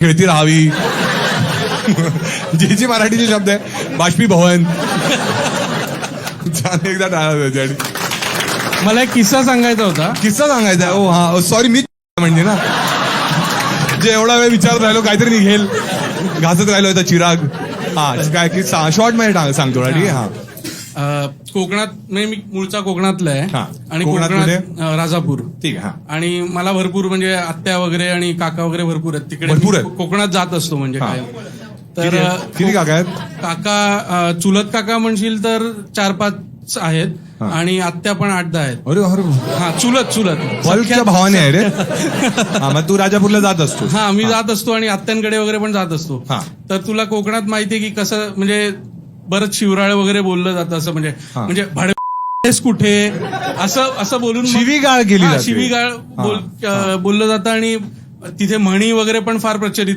खेळती राहावी. जी मराठीचे शब्द आहे बाष्पीभवन. एकदा टाळा. मला एक किस्सा सांगायचा होता. किस्सा सांगायचा आहे. ओ हा सॉरी मी म्हणजे ना जे एवढा वेळ विचारत राहिलो काहीतरी निघेल घासत राहिलो होता चिराग. हा काय किस्सा शॉर्ट मध्ये सांग थोडा. ठीक आहे. हा कोकणात म्हणजे मी मूळचा कोकणातला आहे. हा. आणि कोकणात कोकणात राजापूर. ठीक आहे. हा आणि मला भरपूर म्हणजे आत्या वगैरे आणि काका वगैरे भरपूर आहेत तिकडे. भरपूर आहेत. कोकणात जात असतो म्हणजे हा. काय तर किती काका आहेत? काका चुलत काका म्हणशील तर 4-5 आहेत. हा. आणि आत्या पण 8-10 आहेत. अरे अरे हा चुलत बल्कच्या भावाने आहे रे. हा मग तू राजापूरला जात असतो. हा मी जात असतो आणि आत्यांकडे वगैरे पण जात असतो. हा. तर तुला कोकणात माहितीये की कसं म्हणजे बरंच शिवराळ वगैरे बोललं जातं असं म्हणजे हा. म्हणजे भाडेस कुठे असं बोलून शिवीगाळ केली जाते. शिवीगाळ बोललं जातं आणि तिथे म्हणी वगैरे पण फार प्रचलित